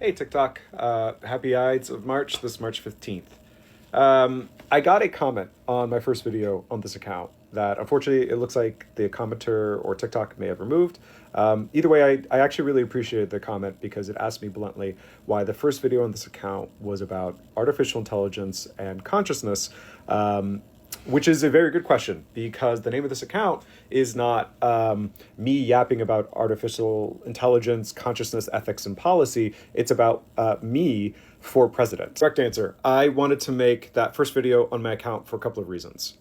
Hey TikTok, happy Ides of March, this March 15th. I got a comment on my first video on this account that unfortunately it looks like the commenter or TikTok may have removed. Either way, I actually really appreciated the comment because it asked me bluntly why the first video on this account was about artificial intelligence and consciousness, which is a very good question because the name of this account is not me yapping about artificial intelligence, consciousness, ethics, and policy. It's about me for president. Correct answer. I wanted to make that first video on my account for a couple of reasons.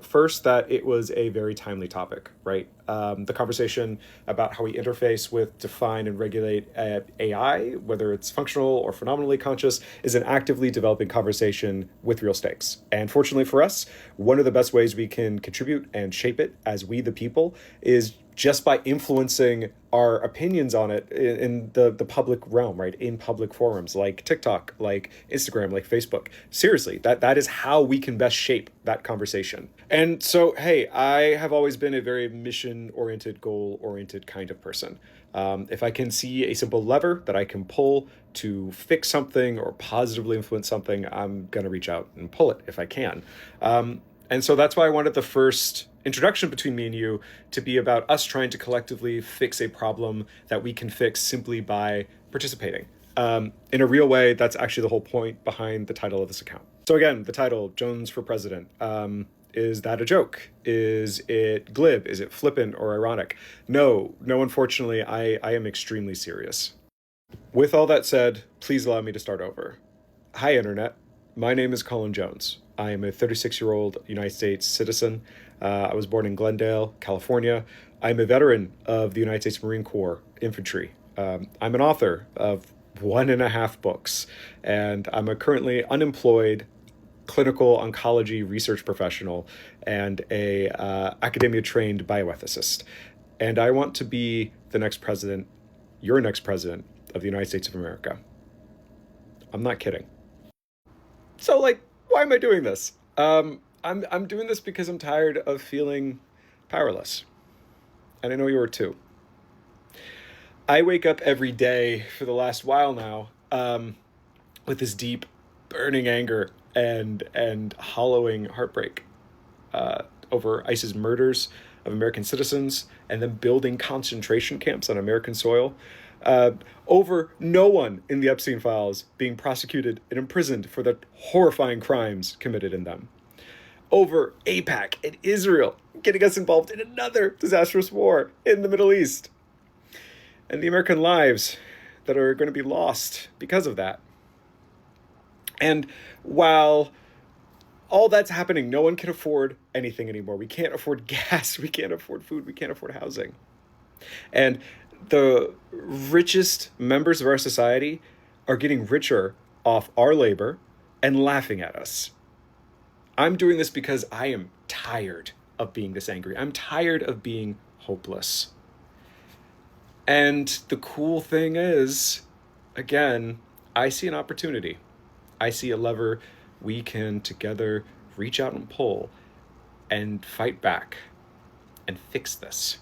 First, that it was a very timely topic, right? The conversation about how we interface with, define, and regulate AI, whether it's functional or phenomenally conscious, is an actively developing conversation with real stakes. And fortunately for us, one of the best ways we can contribute and shape it as we the people is just by influencing our opinions on it in the public realm, right? In public forums like TikTok, like Instagram, like Facebook. Seriously, that is how we can best shape that conversation. And so, hey, I have always been a very mission-oriented, goal-oriented kind of person. If I can see a simple lever that I can pull to fix something or positively influence something, I'm going to reach out and pull it if I can. And so that's why I wanted the first introduction between me and you to be about us trying to collectively fix a problem that we can fix simply by participating. In a real way, that's actually the whole point behind the title of this account. So again, the title, Jones for President. Is that a joke? Is it glib? Is it flippant or ironic? No, unfortunately, I am extremely serious. With all that said, please allow me to start over. Hi, Internet. My name is Colin Jones. I am a 36-year-old United States citizen. I was born in Glendale, California. I'm a veteran of the United States Marine Corps Infantry. I'm an author of 1.5 books, and I'm a currently unemployed clinical oncology research professional and a academia-trained bioethicist. And I want to be the next president, your next president of the United States of America. I'm not kidding. So, why am I doing this? I'm doing this because I'm tired of feeling powerless. And I know you are too. I wake up every day for the last while now with this deep, burning anger and hollowing heartbreak over ICE's murders of American citizens and then building concentration camps on American soil. Over no one in the Epstein files being prosecuted and imprisoned for the horrifying crimes committed in them. Over AIPAC and Israel getting us involved in another disastrous war in the Middle East. And the American lives that are going to be lost because of that. And while all that's happening, no one can afford anything anymore. We can't afford gas. We can't afford food. We can't afford housing. And the richest members of our society are getting richer off our labor and laughing at us. I'm doing this because I am tired of being this angry. I'm tired of being hopeless. And the cool thing is, again, I see an opportunity. I see a lever we can together reach out and pull and fight back and fix this.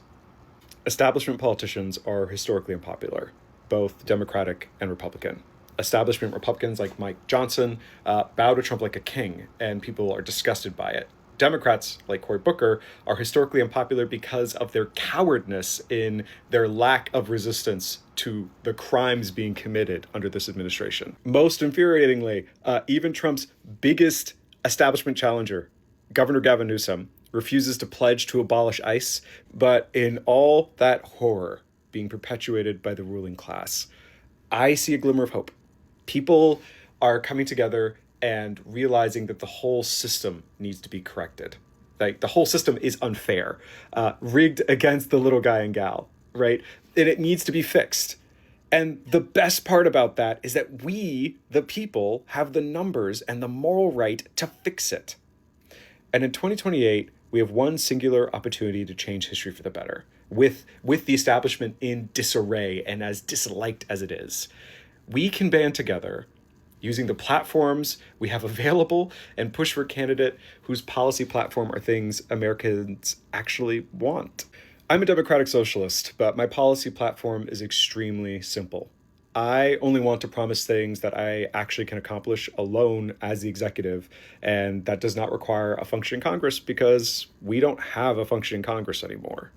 Establishment politicians are historically unpopular, both Democratic and Republican. Establishment Republicans like Mike Johnson bow to Trump like a king, and people are disgusted by it. Democrats like Cory Booker are historically unpopular because of their cowardness in their lack of resistance to the crimes being committed under this administration. Most infuriatingly, even Trump's biggest establishment challenger, Governor Gavin Newsom, refuses to pledge to abolish ICE, but in all that horror being perpetuated by the ruling class, I see a glimmer of hope. People are coming together and realizing that the whole system needs to be corrected. Like, the whole system is unfair, rigged against the little guy and gal, right? And it needs to be fixed. And the best part about that is that we, the people, have the numbers and the moral right to fix it. And in 2028, we have one singular opportunity to change history for the better, with the establishment in disarray and as disliked as it is. We can band together using the platforms we have available and push for a candidate whose policy platform are things Americans actually want. I'm a democratic socialist, but my policy platform is extremely simple. I only want to promise things that I actually can accomplish alone as the executive, and that does not require a functioning Congress because we don't have a functioning Congress anymore.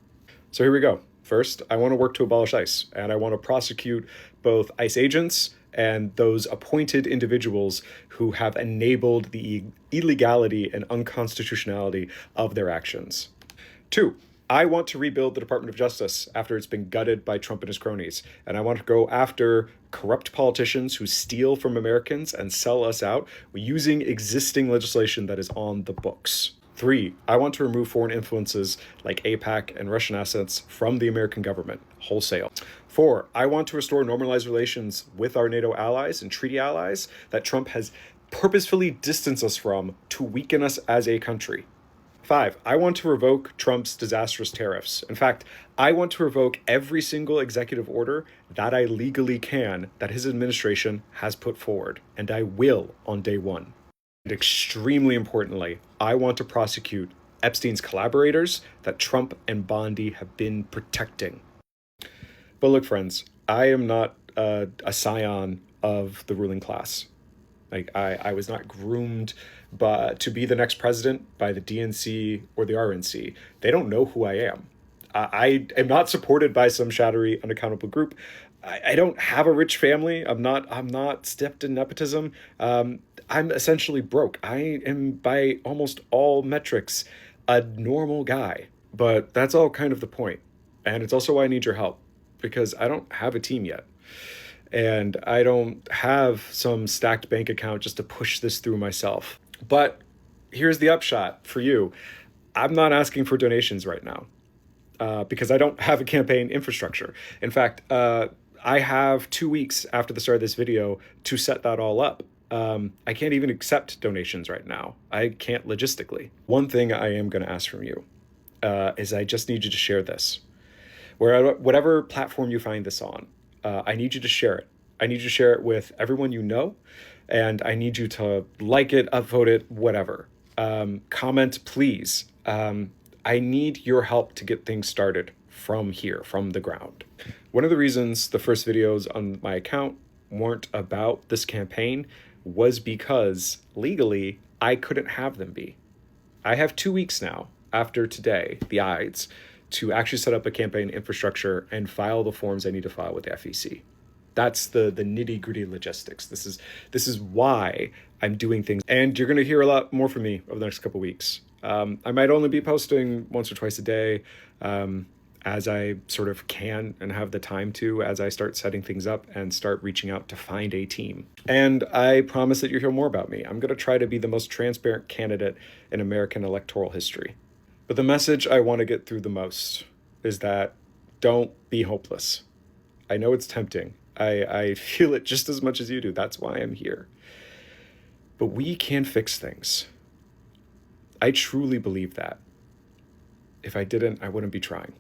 So here we go. First, I want to work to abolish ICE, and I want to prosecute both ICE agents and those appointed individuals who have enabled the illegality and unconstitutionality of their actions. Two, I want to rebuild the Department of Justice after it's been gutted by Trump and his cronies. And I want to go after corrupt politicians who steal from Americans and sell us out using existing legislation that is on the books. Three, I want to remove foreign influences like AIPAC and Russian assets from the American government wholesale. Four, I want to restore normalized relations with our NATO allies and treaty allies that Trump has purposefully distanced us from to weaken us as a country. Five, I want to revoke Trump's disastrous tariffs. In fact, I want to revoke every single executive order that I legally can that his administration has put forward, and I will on day one. And extremely importantly, I want to prosecute Epstein's collaborators that Trump and Bondi have been protecting. But look, friends, I am not a scion of the ruling class. Like I was not groomed to be the next president by the DNC or the RNC. They don't know who I am. I am not supported by some shadowy, unaccountable group. I don't have a rich family. I'm not steeped in nepotism. I'm essentially broke. I am by almost all metrics a normal guy. But that's all kind of the point. And it's also why I need your help, because I don't have a team yet. And I don't have some stacked bank account just to push this through myself. But here's the upshot for you. I'm not asking for donations right now because I don't have a campaign infrastructure. In fact, I have 2 weeks after the start of this video to set that all up. I can't even accept donations right now. I can't logistically. One thing I am going to ask from you is I just need you to share this. Whatever platform you find this on, I need you to share it. I need you to share it with everyone you know, and I need you to like it, upvote it, whatever. Comment, please. I need your help to get things started from here, from the ground. One of the reasons the first videos on my account weren't about this campaign was because legally I couldn't have them be. I have 2 weeks now after today, the Ides, to actually set up a campaign infrastructure and file the forms I need to file with the FEC. That's the nitty-gritty logistics. This is why I'm doing things. And you're going to hear a lot more from me over the next couple of weeks. I might only be posting once or twice a day as I sort of can and have the time to, as I start setting things up and start reaching out to find a team. And I promise that you'll hear more about me. I'm going to try to be the most transparent candidate in American electoral history. But the message I want to get through the most is that don't be hopeless. I know it's tempting. I feel it just as much as you do. That's why I'm here. But we can fix things. I truly believe that. If I didn't, I wouldn't be trying.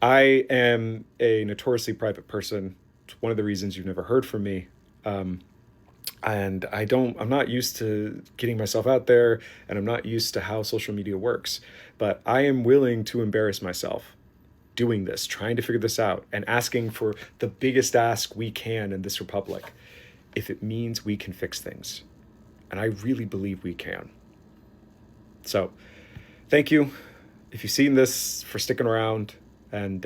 I am a notoriously private person. It's one of the reasons you've never heard from me. And I'm not used to getting myself out there, and I'm not used to how social media works. But I am willing to embarrass myself doing this, trying to figure this out, and asking for the biggest ask we can in this republic, if it means we can fix things. And I really believe we can. So, thank you if you've seen this, for sticking around, and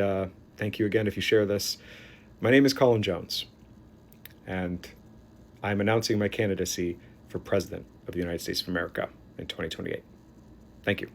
thank you again if you share this. My name is Colin Jones, and I'm announcing my candidacy for President of the United States of America in 2028. Thank you.